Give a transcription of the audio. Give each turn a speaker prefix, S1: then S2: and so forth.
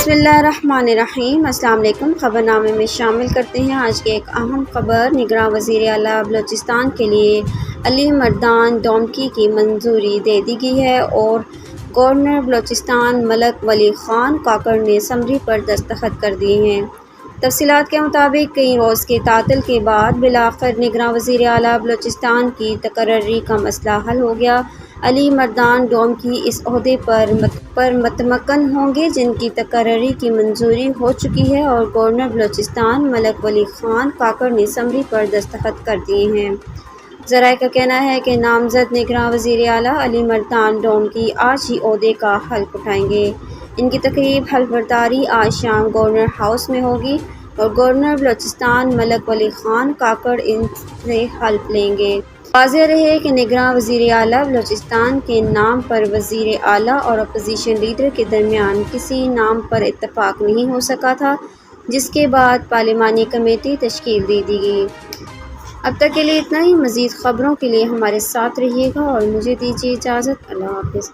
S1: बिस्मिल्लाहिर्रहमानिर्रहीम। अस्सलाम वालेकुम। खबरनामे में शामिल करते हैं आज की एक अहम खबर। निगरां वज़ीर आला बलूचिस्तान के लिए अली मर्दान डोमकी की मंजूरी दे दी गई है और गवर्नर बलूचिस्तान मलक वली ख़ान काकड़ ने समरी पर दस्तखत कर दिए हैं। तफसीलात के मुताबिक कई रोज़ के तातिल के बाद बिलाखिर निगरां वज़ीर आला बलूचिस्तान की तकर्री का मसला हल हो गया। अली मर्दान डोमकी इस ओहदे पर मतमक्कन होंगे जिनकी तकर्री की मंजूरी हो चुकी है और गवर्नर बलूचिस्तान मलक वली ख़ान काकड़ ने समरी पर दस्तखत कर दिए हैं। ज़राए का कहना है कि नामज़द निगरां वज़ीर आला अली मर्दान डोमकी आज ही ओहदे का हल्फ उठाएंगे। इनकी तकरीब हल्फबरदारी आज शाम गवर्नर हाउस में होगी और गवर्नर बलूचिस्तान मलक वली ख़ान काकड़ इनसे हल्फ लेंगे। वाज़ेह रहे कि निगरां वज़ीर आला बलूचिस्तान के नाम पर वज़ीर आला और अपोजिशन लीडर के दरमियान किसी नाम पर इत्तफ़ाक़ नहीं हो सका था, जिसके बाद पार्लिमानी कमेटी तश्कील दे दी गई। अब तक के लिए इतना ही। मज़ीद ख़बरों के लिए हमारे साथ रहिएगा और मुझे दीजिए इजाज़त। अल्लाह हाफ़िज़।